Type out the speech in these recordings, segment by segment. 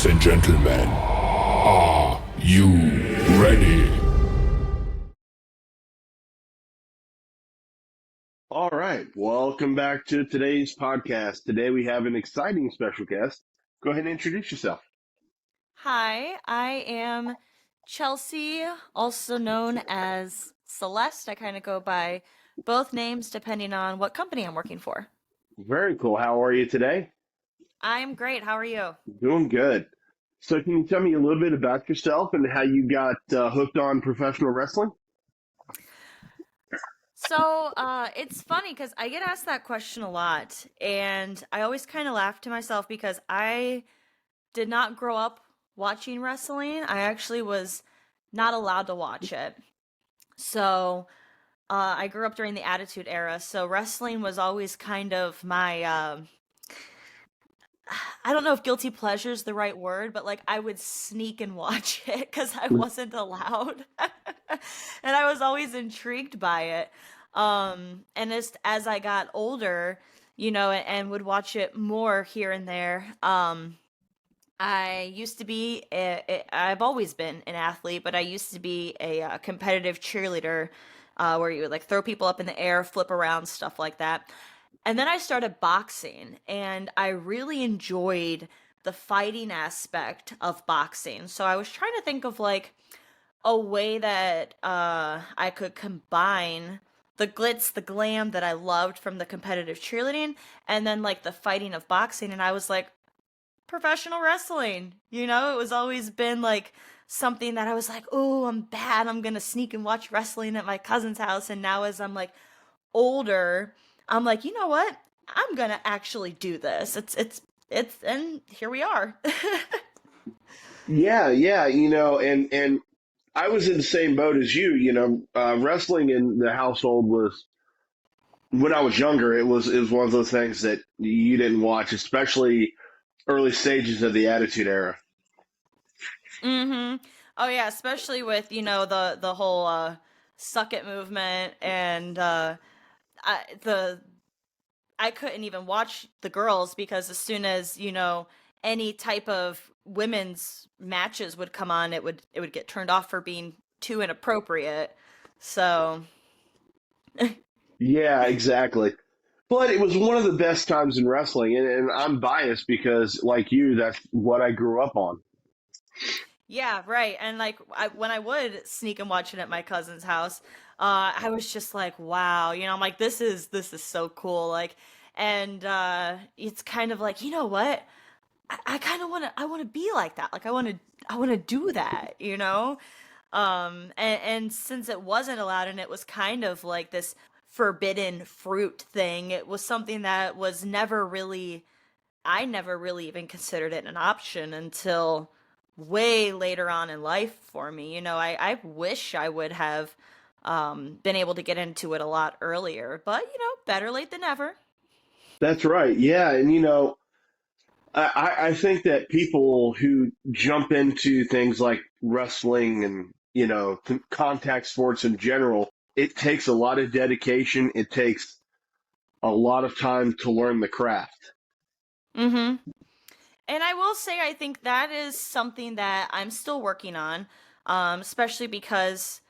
Ladies and gentlemen, are you ready? All right, welcome back to today's podcast. Today we have an exciting special guest. Go ahead and introduce yourself. Hi, I am Chelsea, also known as Celeste. I kind of go by both names depending on what company I'm working for. Very cool. How are you today? I'm great. How are you? Doing good. So, can you tell me a little bit about yourself and how you got hooked on professional wrestling? It's funny because I get asked that question a lot, and I always kind of laugh to myself because I did not grow up watching wrestling. I actually was not allowed to watch it. So, I grew up during the Attitude Era, so wrestling was always kind of my I don't know if guilty pleasure is the right word, but like I would sneak and watch it because I wasn't allowed. And I was always intrigued by it. And as I got older, and would watch it more here and there. I used to be I've always been an athlete, but I used to be a competitive cheerleader, where you would like throw people up in the air, flip around, stuff like that. And then I started boxing, and I really enjoyed the fighting aspect of boxing. So I was trying to think of like a way that I could combine the glitz, the glam that I loved from the competitive cheerleading, and then like the fighting of boxing. And I was like, professional wrestling. It was always been like something that I was like, oh, I'm bad. I'm gonna sneak and watch wrestling at my cousin's house. And now as I'm like older, I'm like, you know what? I'm gonna actually do this. And here we are. Yeah, and I was in the same boat as you. Wrestling in the household was when I was younger. It was one of those things that you didn't watch, especially early stages of the Attitude Era. Mm-hmm. Oh yeah, especially with, the whole suck it movement and the I couldn't even watch the girls because as soon as, any type of women's matches would come on, it would get turned off for being too inappropriate. So, Yeah, exactly. But it was one of the best times in wrestling, and I'm biased because, like you, that's what I grew up on. yeah, right. And like when I would sneak and watch it at my cousin's house, I was just like, wow, I'm like, this is so cool. Like, and it's kind of like, you know what? I kind of I want to be like that. Like I want to do that. And since it wasn't allowed and it was kind of like this forbidden fruit thing, it was something that was never really I never really even considered it an option until way later on in life for me. I wish I would have been able to get into it a lot earlier, but better late than never. That's right. Yeah, and I think that people who jump into things like wrestling and contact sports in general, it takes a lot of dedication. It takes a lot of time to learn the craft. Mm-hmm. And I will say, I think that is something that I'm still working on, especially because,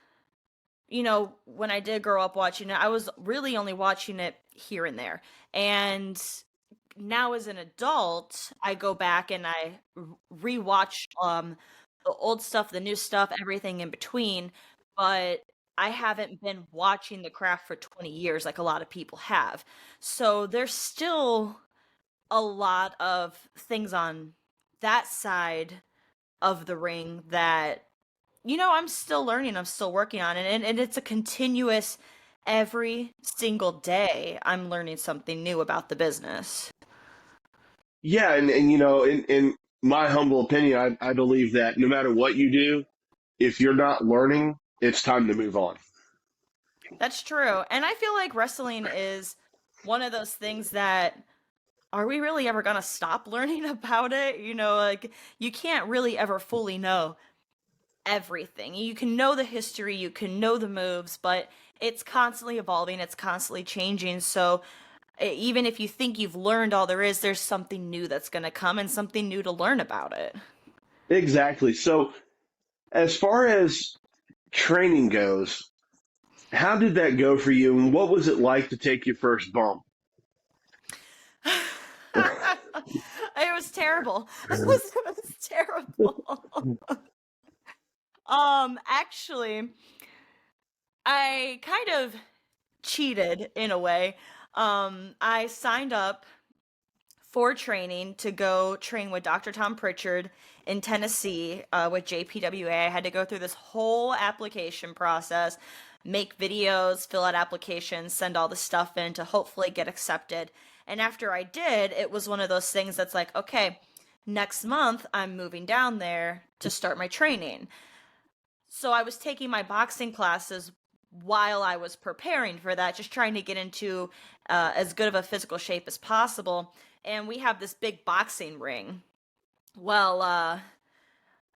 when I did grow up watching it, I was really only watching it here and there. And now as an adult, I go back and I rewatch the old stuff, the new stuff, everything in between, but I haven't been watching the craft for 20 years like a lot of people have. So there's still a lot of things on that side of the ring that I'm still learning, I'm still working on it, and it's a continuous every single day I'm learning something new about the business. Yeah, and in my humble opinion, I believe that no matter what you do, if you're not learning, it's time to move on. That's true. And I feel like wrestling is one of those things that are we really ever going to stop learning about it? Like you can't really ever fully know everything. You can know the history, you can know the moves, but it's constantly evolving, it's constantly changing. So even if you think you've learned all there is, there's something new that's going to come and something new to learn about it. Exactly. So, as far as training goes, how did that go for you, and what was it like to take your first bump? It was terrible. It was terrible. Actually, I kind of cheated in a way. I signed up for training to go train with Dr. Tom Pritchard in Tennessee with JPWA. I had to go through this whole application process, make videos, fill out applications, send all the stuff in to hopefully get accepted. And after I did, it was one of those things that's like, okay, next month I'm moving down there to start my training. So I was taking my boxing classes while I was preparing for that, just trying to get into as good of a physical shape as possible. And we have this big boxing ring. Well,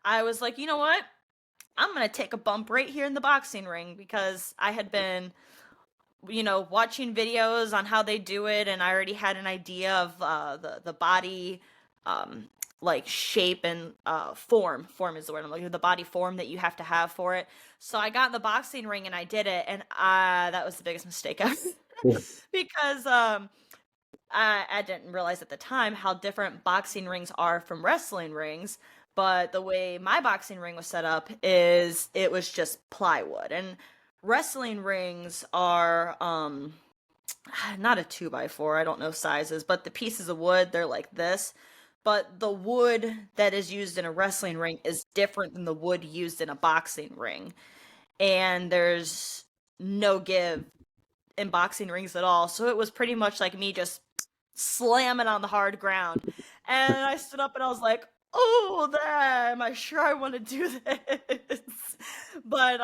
I was like, you know what? I'm going to take a bump right here in the boxing ring because I had been, watching videos on how they do it, and I already had an idea of the body, um, like shape and form. Form is the word I'm looking for. The body form that you have to have for it. So I got in the boxing ring and I did it, and that was the biggest mistake ever because I didn't realize at the time how different boxing rings are from wrestling rings. But the way my boxing ring was set up is it was just plywood. And wrestling rings are not a 2x4, I don't know sizes, but the pieces of wood, they're like this. But the wood that is used in a wrestling ring is different than the wood used in a boxing ring. And there's no give in boxing rings at all. So it was pretty much like me just slamming on the hard ground. And I stood up and I was like, "Oh, am I sure I want to do this?" But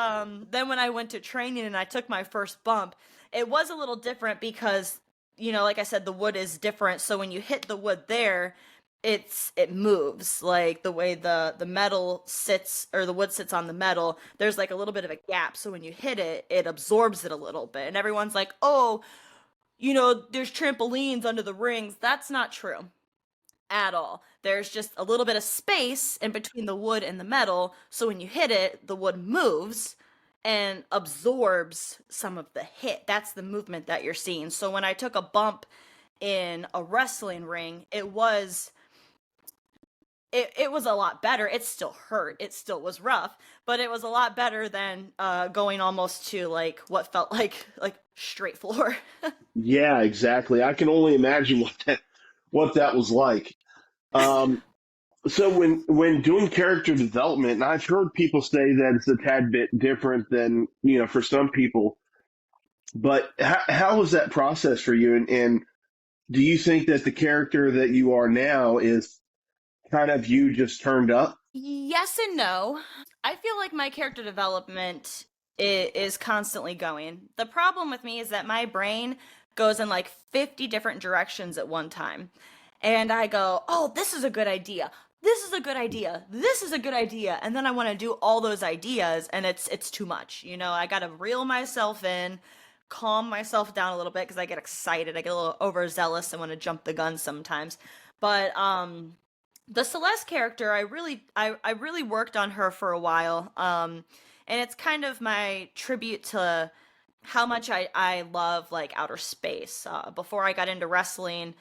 then when I went to training and I took my first bump, it was a little different because, like I said, the wood is different. So when you hit the wood there, it moves like the way the metal sits or the wood sits on the metal. There's like a little bit of a gap, so when you hit it, it absorbs it a little bit. And everyone's like, "Oh, there's trampolines under the rings." That's not true at all. There's just a little bit of space in between the wood and the metal, so when you hit it, the wood moves and absorbs some of the hit. That's the movement that you're seeing. So when I took a bump in a wrestling ring, it was a lot better. It still hurt. It still was rough, but it was a lot better than going almost to like what felt like straight floor. Yeah, exactly. I can only imagine what that was like. Um, so when doing character development, and I've heard people say that it's a tad bit different than for some people, but how was that process for you? And do you think that the character that you are now is kind of you just turned up? Yes and no. I feel like my character development is constantly going. The problem with me is that my brain goes in like 50 different directions at one time. And I go, "Oh, this is a good idea. This is a good idea. This is a good idea." And then I want to do all those ideas and it's too much. I got to reel myself in, calm myself down a little bit because I get excited. I get a little overzealous and want to jump the gun sometimes. But the Celeste character, I really worked on her for a while. And it's kind of my tribute to how much I love like outer space. Before I got into wrestling,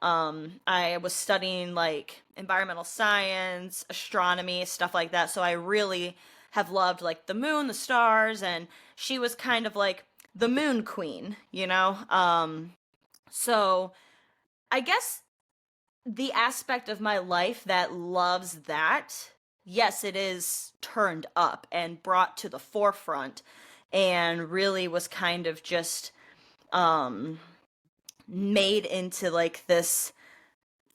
I was studying like environmental science, astronomy, stuff like that. So I really have loved like the moon, the stars, and she was kind of like the moon queen. So I guess the aspect of my life that loves that, yes, it is turned up and brought to the forefront and really was kind of just um made into like this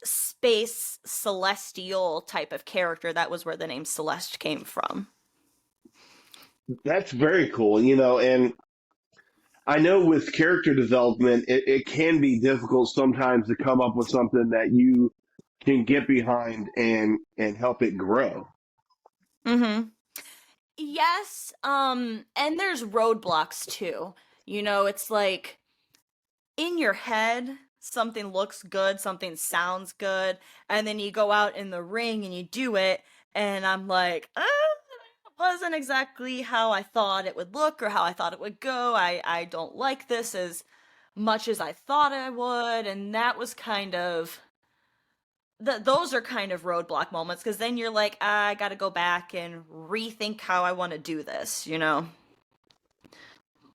space celestial type of character. That was where the name Celeste came from. That's very cool, and I know with character development, it can be difficult sometimes to come up with something that you can get behind and help it grow. Mhm. Yes, and there's roadblocks too. It's like in your head something looks good, something sounds good, and then you go out in the ring and you do it and I'm like, it wasn't exactly how I thought it would look or how I thought it would go. I don't like this as much as I thought I would, and that was kind of those are kind of roadblock moments because then you're like, I got to go back and rethink how I want to do this, you know?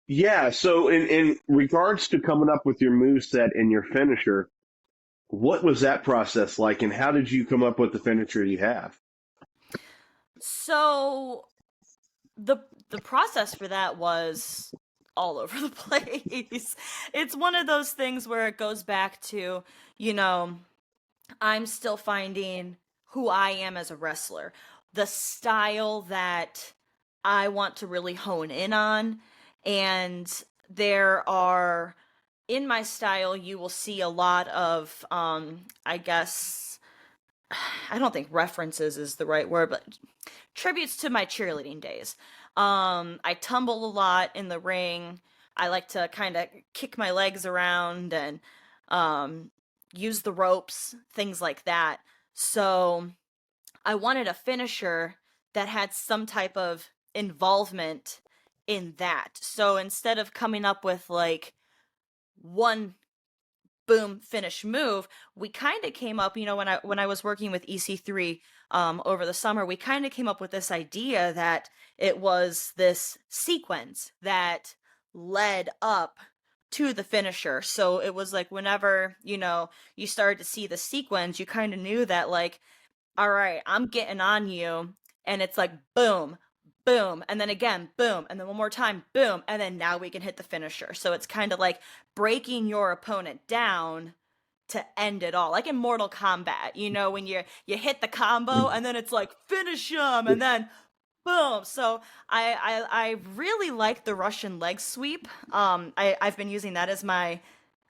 Yeah. So in regards to coming up with your move set and your finisher, what was that process like, and how did you come up with the finisher you have? So the the process for that was all over the place. It's one of those things where it goes back to, you know, I'm still finding who I am as a wrestler, the style that I want to really hone in on. And there are, in my style, you will see a lot of, I guess, I don't think references is the right word, but tributes to my cheerleading days. I tumble a lot in the ring. I like to kind of kick my legs around and um, use the ropes, things like that. So I wanted a finisher that had some type of involvement in that. So instead of coming up with like one boom finish move, we kind of came up, you know, when I was working with EC3 over the summer, we kind of came up with this idea that it was this sequence that led up to the finisher. So it was like whenever, you know, you started to see the sequence, you kind of knew that like, all right, I'm getting on you, and it's like boom, boom, and then again, boom, and then one more time, boom, and then now we can hit the finisher. So it's kind of like breaking your opponent down to end it all, like in Mortal Kombat. You know, when you hit the combo, and then it's like finish him, and then boom. So I really like the Russian leg sweep. I've been using that as my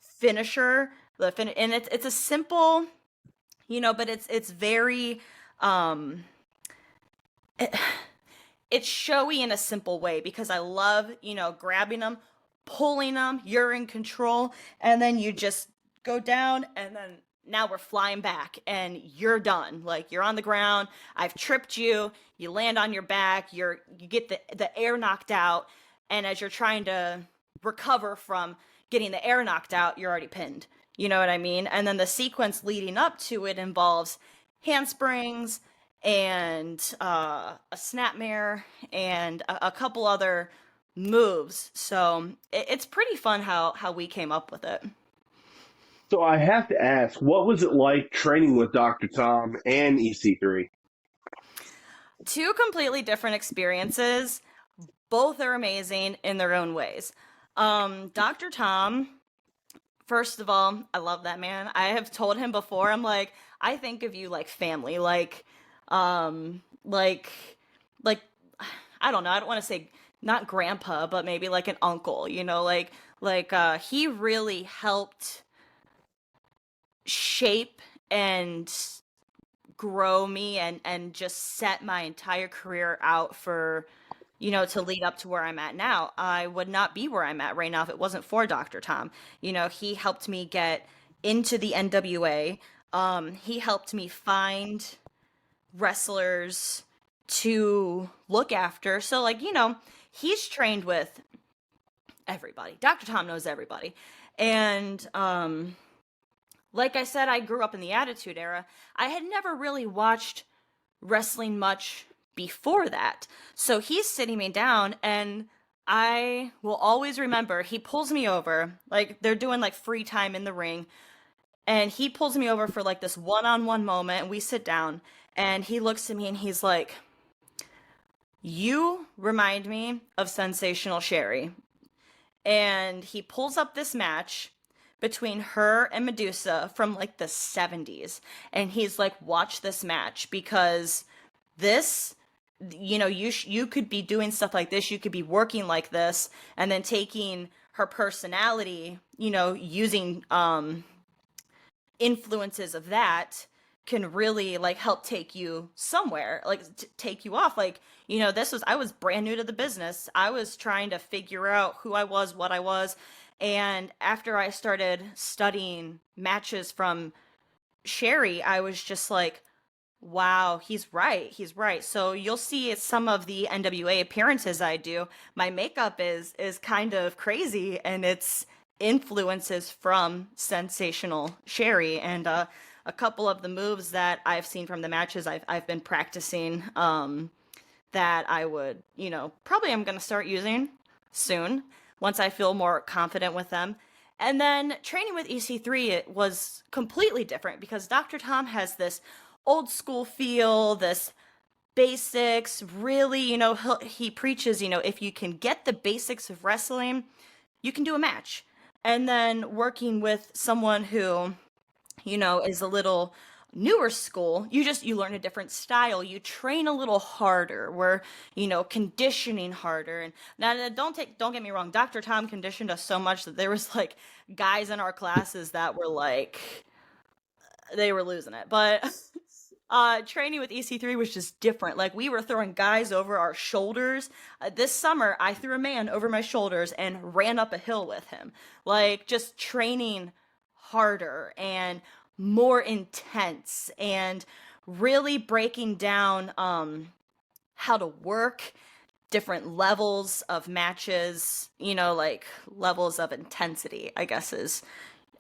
finisher. And it's a simple, you know, but it's very um it, it's showy in a simple way because I love, you know, grabbing them, pulling them, you're in control, and then you just go down, and then now we're flying back and you're done. Like you're on the ground, I've tripped you, you land on your back, you get the air knocked out, and as you're trying to recover from getting the air knocked out, you're already pinned. You know what I mean? And then the sequence leading up to it involves handsprings and a snapmare and a couple other moves. So it's pretty fun how we came up with it. So I have to ask, what was it like training with Dr. Tom and EC3? Two completely different experiences. Both are amazing in their own ways. Dr. Tom, first of all, I love that man. I have told him before, I'm like, I think of you like family, um, like, like, I don't know. I don't want to say not grandpa, but maybe like an uncle, you know, he really helped shape and grow me and just set my entire career out for, you know, to lead up to where I'm at now. I would not be where I'm at right now if it wasn't for Dr. Tom. You know, he helped me get into the NWA. He helped me find wrestlers to look after. So like, you know, he's trained with everybody. Dr. Tom knows everybody. And like I said, I grew up in the Attitude Era. I had never really watched wrestling much before that. So he's sitting me down, and I will always remember he pulls me over, like they're doing like free time in the ring, and he pulls me over for like this one-on-one moment, and we sit down, and he looks at me and he's like, "You remind me of Sensational Sherry." And he pulls up this match between her and Medusa from like the 70s. And he's like, watch this match because this, you know, you could be doing stuff like this, you could be working like this, and then taking her personality, you know, using influences of that can really like help take you somewhere, like take you off. Like, you know, I was brand new to the business. I was trying to figure out who I was, what I was. And after I started studying matches from Sherry, I was just like, Wow, he's right. He's right. So you'll see some of the NWA appearances I do. My makeup is kind of crazy, and it's influences from Sensational Sherry, and a couple of the moves that I've seen from the matches I've been practicing. That I would, probably I'm going to start using soon once I feel more confident with them. And then training with EC3, it was completely different because Dr. Tom has this old school feel, this basics, really, he preaches, if you can get the basics of wrestling, you can do a match. And then working with someone who is a little newer school, you learn a different style, you train a little harder, we're conditioning harder. And now don't get me wrong, Dr. Tom conditioned us so much that there was like guys in our classes that were like they were losing it. But training with EC3 was just different. Like we were throwing guys over our shoulders. This summer, I threw a man over my shoulders and ran up a hill with him. Like just training harder and more intense and really breaking down how to work different levels of matches, like levels of intensity, I guess is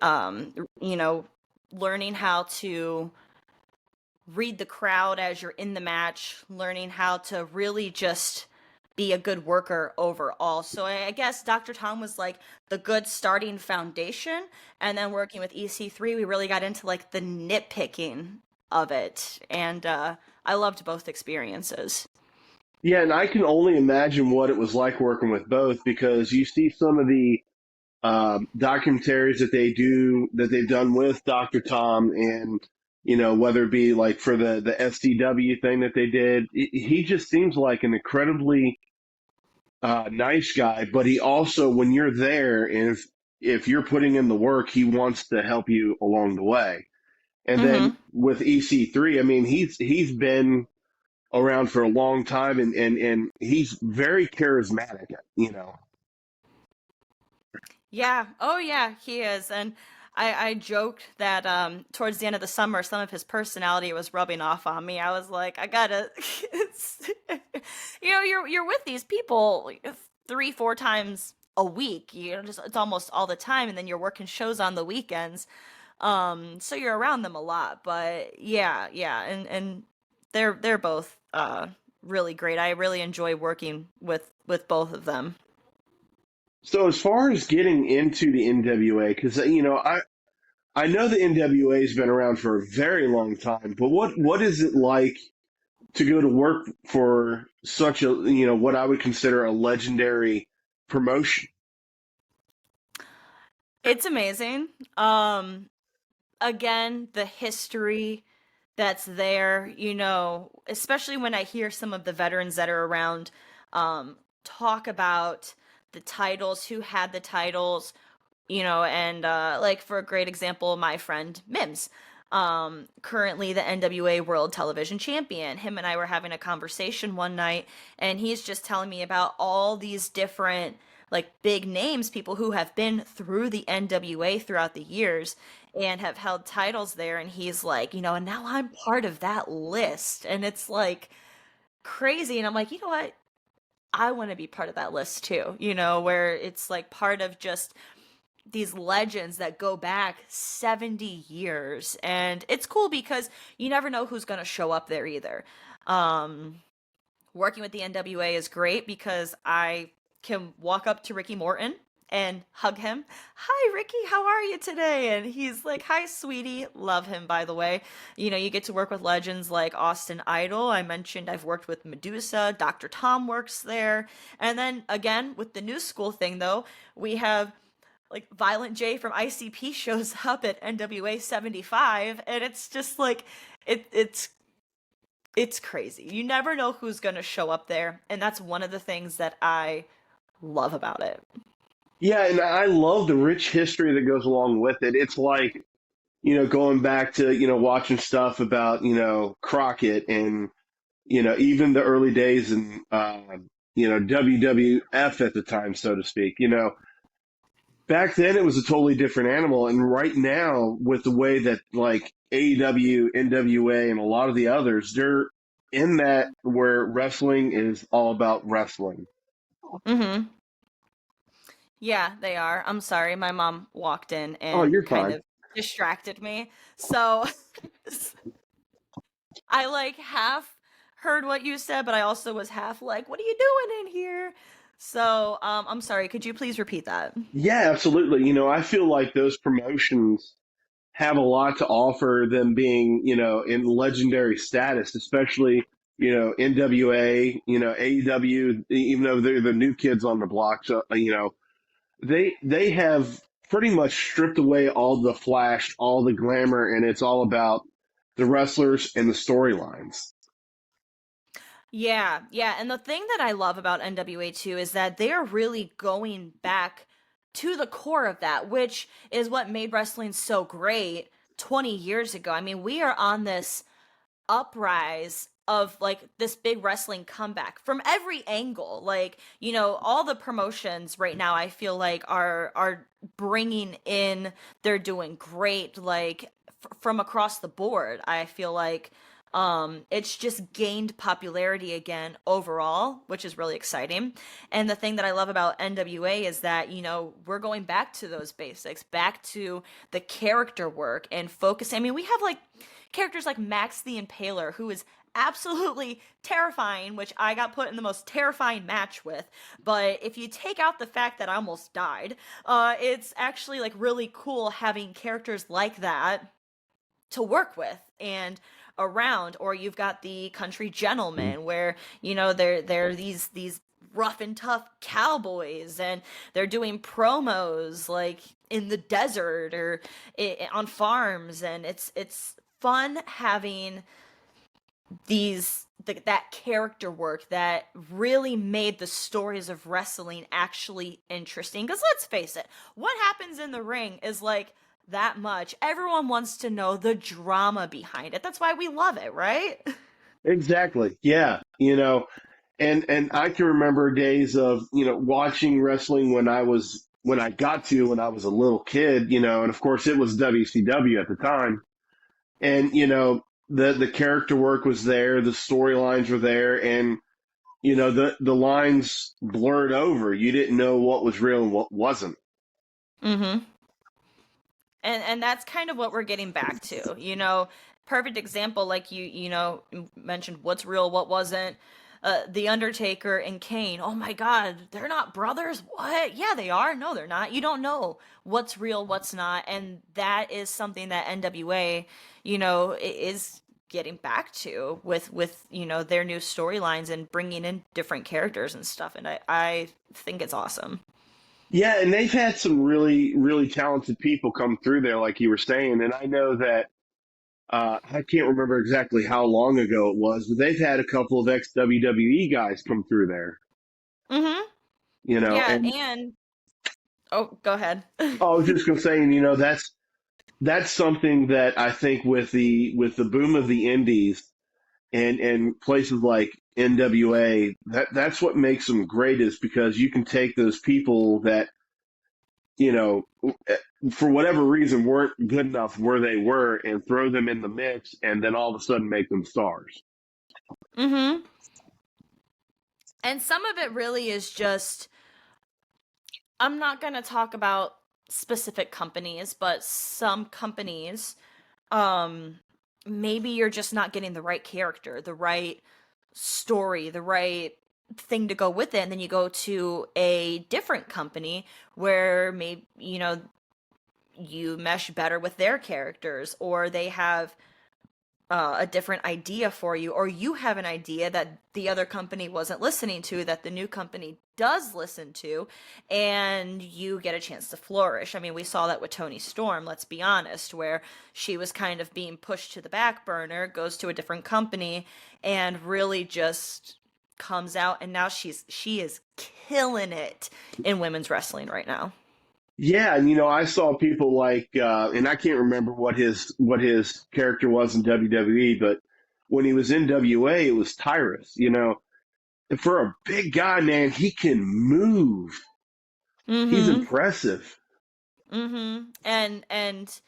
um, you know, learning how to read the crowd as you're in the match, learning how to really just be a good worker overall. So I guess Dr. Tom was like the good starting foundation. And then working with EC3, we really got into like the nitpicking of it. And I loved both experiences. Yeah, and I can only imagine what it was like working with both because you see some of the documentaries that they've done with Dr. Tom, and whether it be like for the SCW thing that they did, he just seems like an incredibly nice guy. But he also, when you're there, and if you're putting in the work, he wants to help you along the way. And then Mm-hmm. with EC3, I mean, he's been around for a long time, and he's very charismatic, you know. Yeah. Oh, yeah, he is. And I joked that towards the end of the summer, some of his personality was rubbing off on me. I was like, I gotta, it's, you're with these people like, 3, 4 times a week. Just it's almost all the time, and then you're working shows on the weekends. So you're around them a lot. But yeah, yeah, and they're both really great. I really enjoy working with both of them. So as far as getting into the NWA, because I know the NWA has been around for a very long time, but what is it like to go to work for such a what I would consider a legendary promotion? It's amazing. Um, Again, the history that's there, especially when I hear some of the veterans that are around talk about the titles, who had the titles, and like for a great example, my friend Mims, currently the NWA World Television Champion. Him and I were having a conversation one night, and he's just telling me about all these different like big names, people who have been through the NWA throughout the years and have held titles there. And he's like, and now I'm part of that list. And it's like crazy. And I'm like, you know what? I want to be part of that list too, where it's like part of just these legends that go back 70 years. And it's cool because you never know who's going to show up there either. Um, Working with the NWA is great because I can walk up to Ricky Morton and hug him. Hi, Ricky, how are you today? And he's like, hi, sweetie. Love him, by the way. You get to work with legends like Austin Idol. I mentioned I've worked with Medusa. Dr. Tom works there. And then again, with the new school thing, though, we have like Violent J from ICP shows up at NWA 75. And it's just like, it's crazy. You never know who's going to show up there. And that's one of the things that I love about it. Yeah, and I love the rich history that goes along with it. It's like going back to watching stuff about Crockett, and even the early days in WWF at the time, so to speak. Back then it was a totally different animal, and right now with the way that like AEW, NWA, and a lot of the others, they're in that where wrestling is all about wrestling. Mm-hmm. Yeah, they are. I'm sorry, my mom walked in Oh, and you're kind fine. of distracted me. So I like half heard what you said, but I also was half like, what are you doing in here? So, I'm sorry, could you please repeat that? Yeah, absolutely. I feel like those promotions have a lot to offer, them being, in legendary status, especially, NWA, AEW, even though they're the new kids on the block. So, they have pretty much stripped away all the flash, all the glamour, and it's all about the wrestlers and the storylines. Yeah, yeah, and the thing that I love about NWA too is that they're really going back to the core of that, which is what made wrestling so great 20 years ago. I mean, we are on this uprise of like this big wrestling comeback from every angle. Like, all the promotions right now I feel like are bringing in, they're doing great, like from across the board. I feel like it's just gained popularity again overall, which is really exciting. And the thing that I love about NWA is that, we're going back to those basics, back to the character work and focus. I mean, we have like characters like Max the Impaler, who is absolutely terrifying, which I got put in the most terrifying match with. But if you take out the fact that I almost died, it's actually like really cool having characters like that to work with and around. Or you've got the country gentleman, where they're these rough and tough cowboys, and they're doing promos like in the desert or on farms, and it's fun having that character work that really made the stories of wrestling actually interesting. Because let's face it, what happens in the ring is like that much. Everyone wants to know the drama behind it. That's why we love it, right? Exactly. Yeah. And I can remember days of, watching wrestling when I was a little kid, and of course it was WCW at the time. And, the character work was there, the storylines were there, and, the lines blurred over. You didn't know what was real and what wasn't. Mm-hmm. And that's kind of what we're getting back to. Perfect example, like mentioned what's real, what wasn't. The Undertaker and Kane. Oh my God, they're not brothers? What? Yeah, they are. No, they're not. You don't know what's real, what's not, and that is something that NWA, is getting back to with their new storylines and bringing in different characters and stuff. And I think it's awesome. Yeah, and they've had some really, really talented people come through there, like you were saying. And I know that I can't remember exactly how long ago it was, but they've had a couple of ex WWE guys come through there. Mm-hmm. Yeah, And and oh, go ahead. I was just gonna say, and that's something that I think with the boom of the indies and places like NWA, that's what makes them great is because you can take those people that you know for whatever reason weren't good enough where they were and throw them in the mix and then all of a sudden make them stars. Mm-hmm. And some of it really is just, I'm not going to talk about specific companies, but some companies, um, maybe you're just not getting the right character, the right story, the right thing to go with it. And then you go to a different company where maybe, you mesh better with their characters, or they have a different idea for you, or you have an idea that the other company wasn't listening to, that the new company does listen to, and you get a chance to flourish. I mean, we saw that with Tony Storm, let's be honest, where she was kind of being pushed to the back burner, goes to a different company, and really just comes out, and now she is killing it in women's wrestling right now. Yeah, and I saw people like, and I can't remember what his character was in WWE, but when he was in WA, it was Tyrus. And for a big guy, man, he can move. He's Mm-hmm. impressive. Mm-hmm. And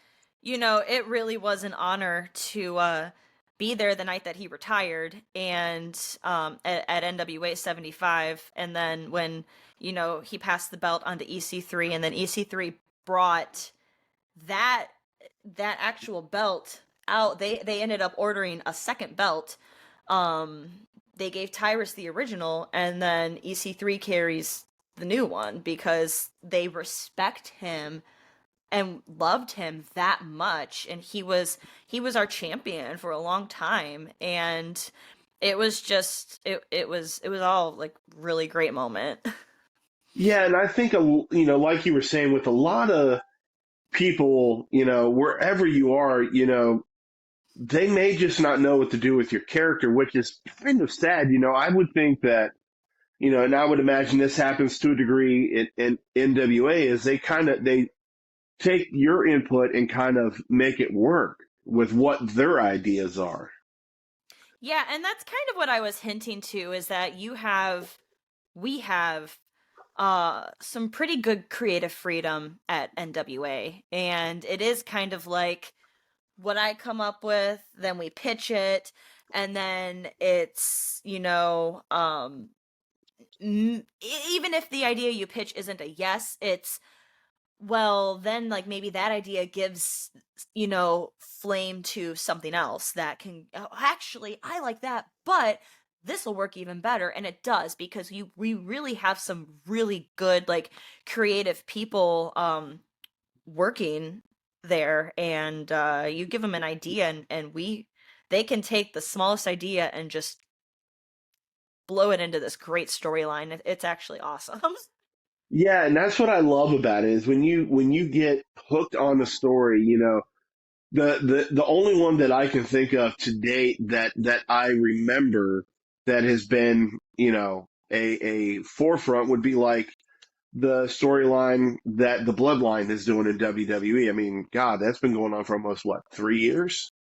It really was an honor to be there the night that he retired and at NWA 75. And then when, he passed the belt on to EC3, and then EC3 brought that that actual belt out. They ended up ordering a second belt. Um, they gave Tyrus the original, and then EC3 carries the new one because they respect him and loved him that much, and he was our champion for a long time, and it was all like really great moment. Yeah, and I think like you were saying, with a lot of people, wherever you are, they may just not know what to do with your character, which is kind of sad. I would think that, and I would imagine this happens to a degree in NWA, is they take your input and kind of make it work with what their ideas are. Yeah, and that's kind of what I was hinting to, is that we have some pretty good creative freedom at NWA, and it is kind of like what I come up with, then we pitch it, and then it's, even if the idea you pitch isn't a yes, it's, well, then like maybe that idea gives, flame to something else that can, oh, actually I like that, but this will work even better. And it does, because we really have some really good, like, creative people working there, and you give them an idea, and they can take the smallest idea and just blow it into this great storyline. It's actually awesome. Yeah, and that's what I love about it, is when you get hooked on the story, the only one that I can think of to date that I remember that has been, a forefront would be like the storyline that the Bloodline is doing in WWE. I mean, God, that's been going on for almost what, 3 years?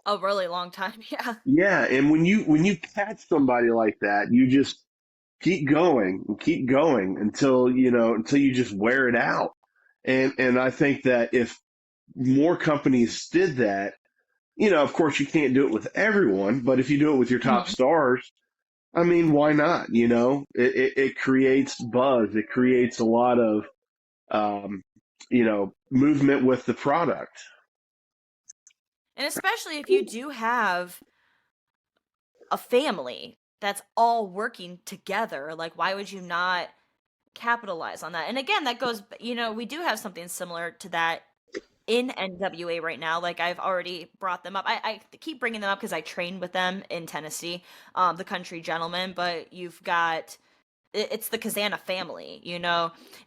A really long time. Yeah. Yeah, and when you catch somebody like that, you just keep going until you just wear it out. And I think that if more companies did that, of course you can't do it with everyone, but if you do it with your top Mhm. stars, I mean, why not? It creates buzz. It creates a lot of movement with the product. And especially if you do have a family that's all working together, like, why would you not capitalize on that? And again, that goes, we do have something similar to that in NWA right now. Like, I've already brought them up. I keep bringing them up because I trained with them in Tennessee, the Country Gentlemen. But you've got, it's the Kazana family.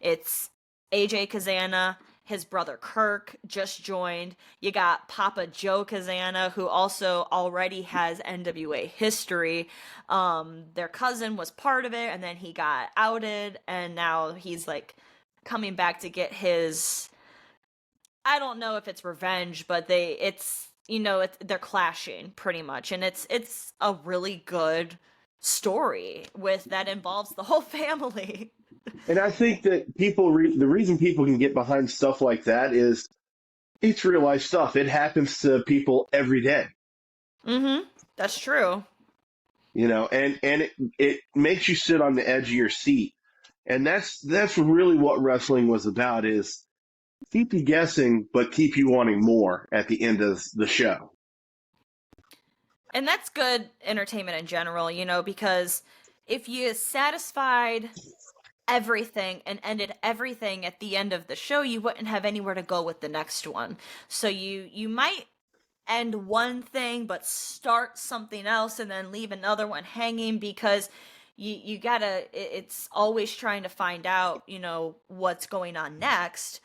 It's AJ Kazana. His brother Kirk just joined. You got Papa Joe Kazana, who also already has NWA history. Their cousin was part of it, and then he got outed, and now he's like coming back to get his, I don't know if it's revenge, but they're clashing pretty much, and it's a really good story with that involves the whole family. And I think that the reason people can get behind stuff like that is it's real life stuff. It happens to people every day, Mm-hmm. That's true. and it makes you sit on the edge of your seat. And that's really what wrestling was about, is keep you guessing, but keep you wanting more at the end of the show. And that's good entertainment in general, because if you satisfied everything and ended everything at the end of the show, you wouldn't have anywhere to go with the next one. So you might end one thing but start something else and then leave another one hanging, because you gotta, it's always trying to find out, what's going on next,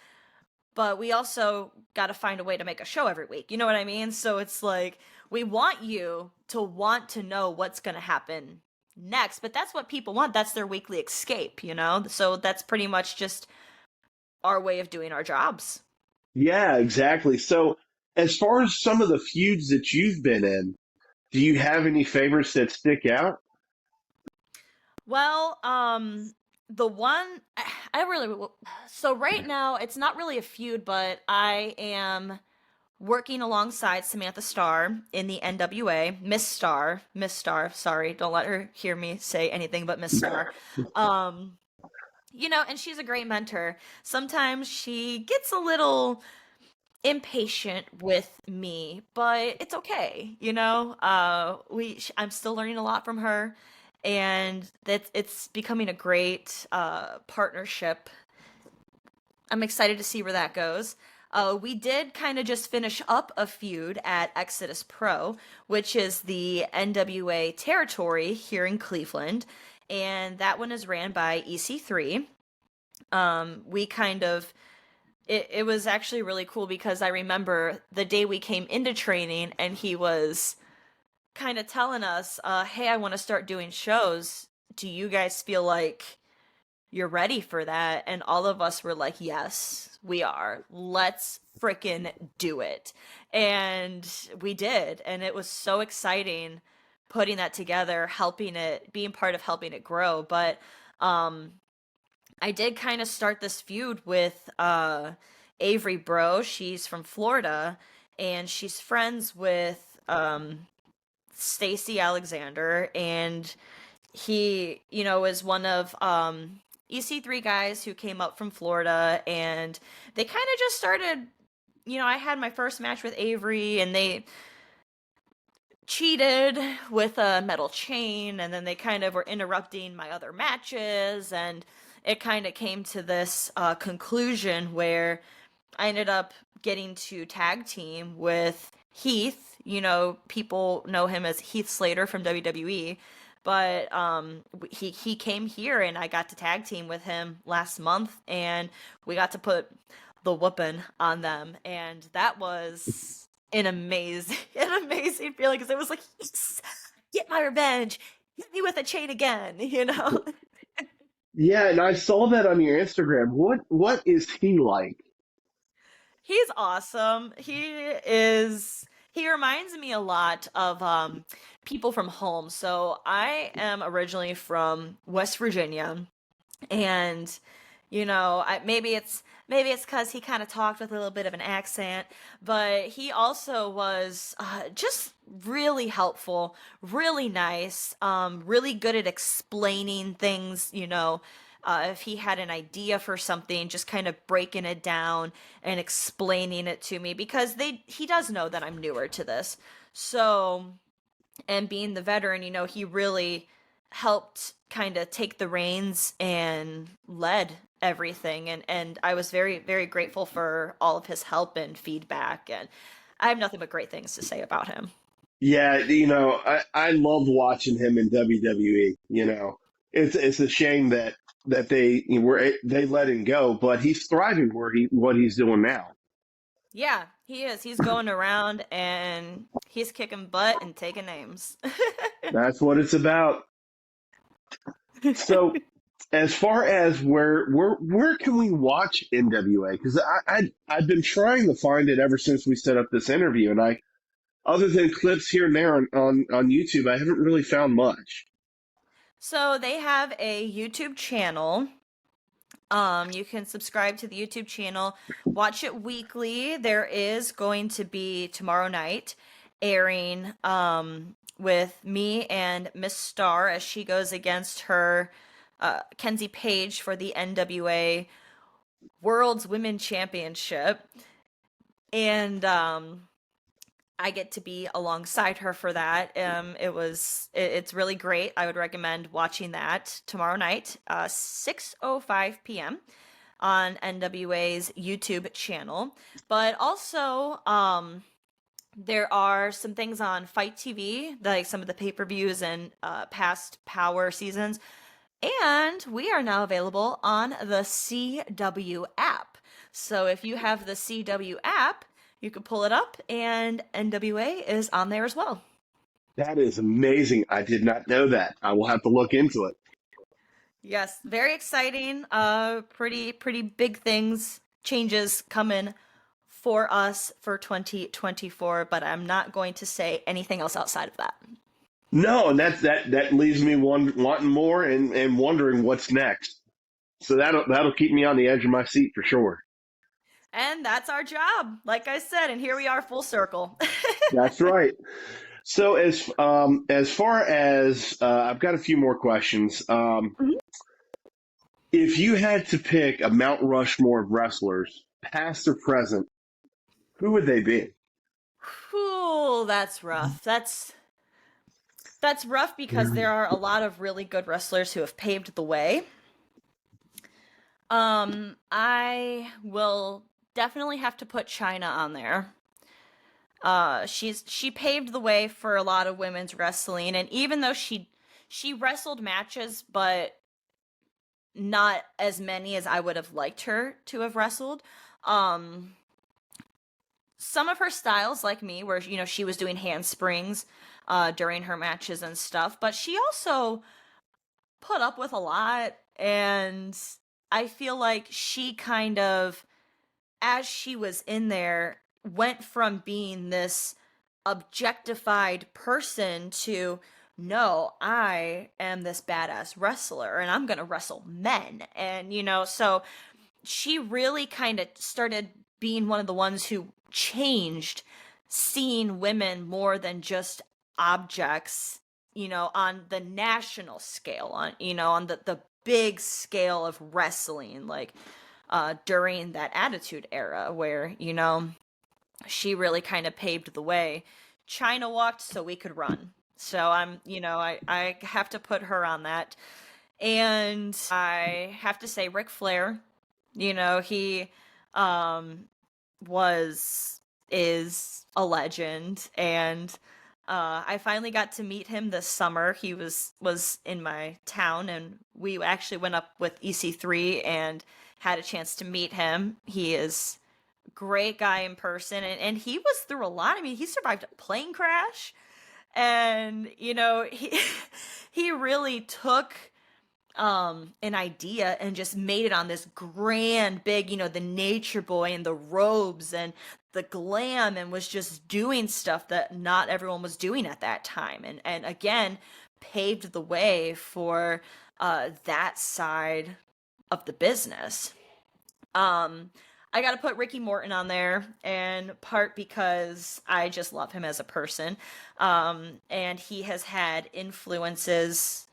but we also got to find a way to make a show every week. You know what I mean? So it's like, we want you to want to know what's going to happen next, but that's what people want. That's their weekly escape, So that's pretty much just our way of doing our jobs. Yeah, exactly. So, as far as some of the feuds that you've been in, do you have any favorites that stick out? Well, the one I really, so right now it's not really a feud, but I am working alongside Samantha Starr in the NWA, Miss Starr, sorry, don't let her hear me say anything but Miss Starr. Um, and she's a great mentor. Sometimes she gets a little impatient with me, but it's okay, I'm still learning a lot from her, and it's becoming a great partnership. I'm excited to see where that goes. We did kind of just finish up a feud at Exodus Pro, which is the NWA territory here in Cleveland, and that one is ran by EC3. We kind of it was actually really cool because I remember the day we came into training and he was kind of telling us, hey, I want to start doing shows. Do you guys feel like you're ready for that? And all of us were like, yes, we are. Let's frickin' do it. And we did. And it was so exciting putting that together, being part of helping it grow. But I did kind of start this feud with Avery Bro. She's from Florida, and she's friends with Stacy Alexander, and he, is one of EC3 guys who came up from Florida, and they kind of just started. I had my first match with Avery, and they cheated with a metal chain, and then they kind of were interrupting my other matches, and it kind of came to this conclusion where I ended up getting to tag team with Heath. People know him as Heath Slater from WWE, but he came here and I got to tag team with him last month, and we got to put the whooping on them, and that was an amazing feeling because it was like, yes, get my revenge, hit me with a chain again. Yeah, and I saw that on your Instagram. What is he like? He's awesome. He reminds me a lot of people from home. So I am originally from West Virginia, and maybe it's because he kind of talked with a little bit of an accent, but he also was just really helpful, really nice, really good at explaining things. If he had an idea for something, just kind of breaking it down and explaining it to me, because he does know that I'm newer to this. So, and being the veteran, he really helped kind of take the reins and led everything, and I was very, very grateful for all of his help and feedback, and I have nothing but great things to say about him. Yeah, I loved watching him in WWE. It's a shame that they let him go, but he's thriving what he's doing now. Yeah, he is. He's going around and he's kicking butt and taking names. That's what it's about. So, as far as where can we watch NWA? Because I've been trying to find it ever since we set up this interview, and other than clips here and there on YouTube, I haven't really found much. So they have a YouTube channel. You can subscribe to the YouTube channel, watch it weekly. There is going to be tomorrow night airing with me and Miss Star as she goes against her Kenzie Page for the NWA World's Women Championship. And I get to be alongside her for that. It's really great. I would recommend watching that tomorrow night, 6:05 p.m. on NWA's YouTube channel. But also, there are some things on Fight TV, like some of the pay-per-views and past Power seasons. And we are now available on the CW app. So if you have the CW app, you can pull it up, and NWA is on there as well. That is amazing. I did not know that. I will have to look into it. Yes, very exciting. Pretty big things, changes coming for us for 2024, but I'm not going to say anything else outside of that. No, and that leaves me wanting more and wondering what's next. So that'll keep me on the edge of my seat for sure. And that's our job, like I said, and here we are full circle. That's right. So as far as I've got a few more questions. Mhm. If you had to pick a Mount Rushmore of wrestlers, past or present, who would they be? Whew, that's rough. That's rough because there are a lot of really good wrestlers who have paved the way. I will definitely have to put China on there. She paved the way for a lot of women's wrestling, and even though she wrestled matches, but not as many as I would have liked her to have wrestled. Um, some of her styles, like me, where she was doing handsprings during her matches and stuff, but she also put up with a lot, and I feel like she kind of, as she was in there, went from being this objectified person to, no, I am this badass wrestler and I'm gonna wrestle men. And, so she really kind of started being one of the ones who changed seeing women more than just objects, on the national scale, on the big scale of wrestling, like during that Attitude Era where, she really kind of paved the way. China walked so we could run. So I have to put her on that. And I have to say Ric Flair, he um was is a legend, and I finally got to meet him this summer. He was in my town, and we actually went up with EC3 and had a chance to meet him. He is a great guy in person, and he was through a lot. I mean, he survived a plane crash, and he he really took an idea and just made it on this grand big, the nature boy and the robes and the glam, and was just doing stuff that not everyone was doing at that time, and again paved the way for that side of the business. I got to put Ricky Morton on there, and part because I just love him as a person, and he has had influences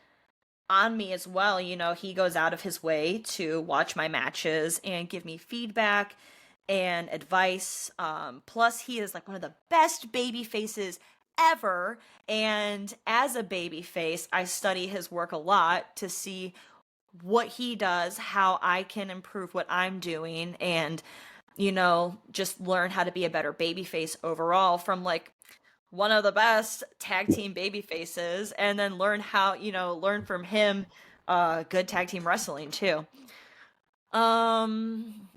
on me as well. He goes out of his way to watch my matches and give me feedback and advice. Plus, he is like one of the best baby faces ever. And as a baby face, I study his work a lot to see what he does, how I can improve what I'm doing, and just learn how to be a better baby face overall from like one of the best tag team baby faces, and then learn from him good tag team wrestling too. Um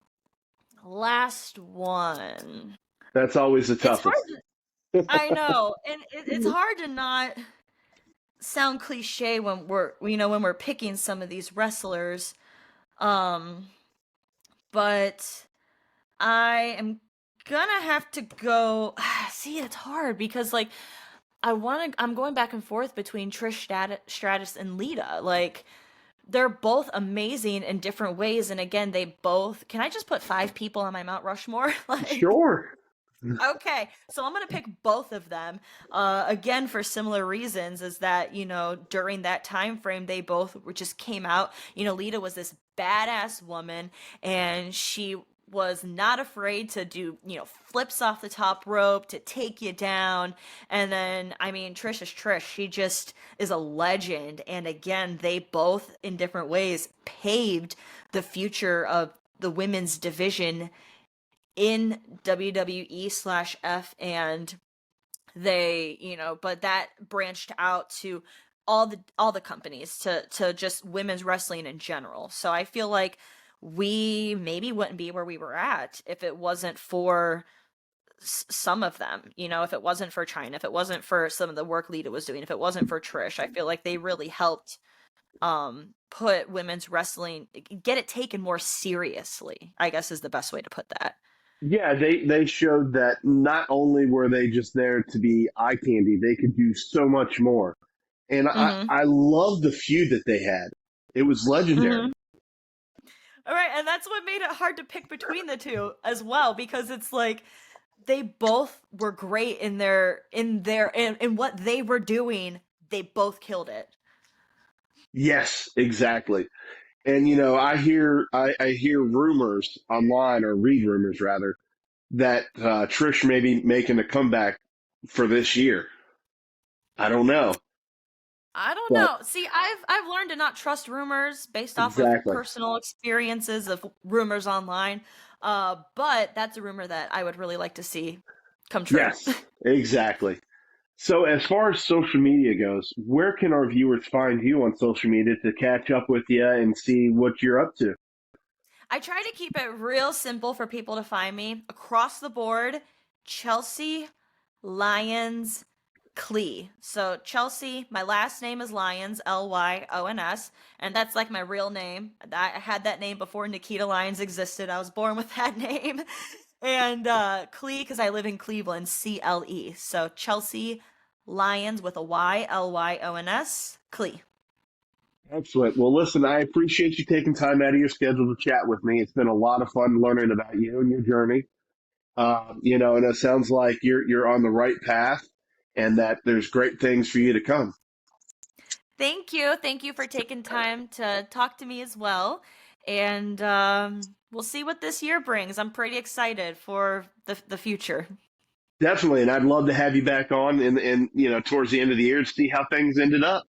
Last one. That's always the It's hard toughest. I know, and it's hard to not sound cliche when we're picking some of these wrestlers. Um but I am gonna have to go. See, it's hard because like I'm going back and forth between Stratus and Lita. Like they're both amazing in different ways, and again, they both. Can I just put 5 people on my Mount Rushmore? Like, Sure. okay, so I'm gonna pick both of them. Again, for similar reasons, is that during that time frame, they both just came out. Lita was this badass woman, and she was not afraid to do flips off the top rope to take you down. And then I mean, Trish is Trish. She just is a legend. And again, they both in different ways paved the future of the women's division in WWE/F, and they, but that branched out to all the companies, to just women's wrestling in general. So I feel like we maybe wouldn't be where we were at if it wasn't for some of them, if it wasn't for China, if it wasn't for some of the work Lita was doing, if it wasn't for Trish. I feel like they really helped put women's wrestling, get it taken more seriously, I guess is the best way to put that. Yeah, they showed that not only were they just there to be eye candy, they could do so much more. And Mm-hmm. I love the feud that they had. It was legendary. Mm-hmm. All right, and that's what made it hard to pick between the two as well, because it's like they both were great in what they were doing. They both killed it. Yes, exactly. And I hear rumors online, or read rumors rather, that Trish may be making a comeback for this year. I don't know, I don't but know. See, I've learned to not trust rumors based off of exactly. personal experiences of rumors online. But that's a rumor that I would really like to see come true. Yes, exactly. So as far as social media goes, where can our viewers find you on social media to catch up with you and see what you're up to? I try to keep it real simple for people to find me. Across the board, Chelsea Lyons Klee. So Chelsea, my last name is Lyons, Lyons, and that's like my real name. I had that name before Nikita Lyons existed. I was born with that name. And Klee, because I live in Cleveland, CLE. So Chelsea Lyons with a Lyons, Klee. Excellent. Well, listen, I appreciate you taking time out of your schedule to chat with me. It's been a lot of fun learning about you and your journey. And it sounds like you're on the right path, and that there's great things for you to come. Thank you. Thank you for taking time to talk to me as well. And we'll see what this year brings. I'm pretty excited for the future. Definitely, and I'd love to have you back on towards the end of the year to see how things ended up.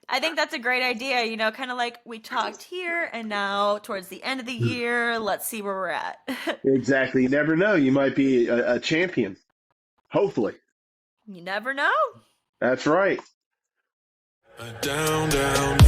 I think that's a great idea. Kind of like we talked here, and now towards the end of the year, let's see where we're at. Exactly. You never know. You might be a champion. Hopefully. You never know. That's right. Down, down.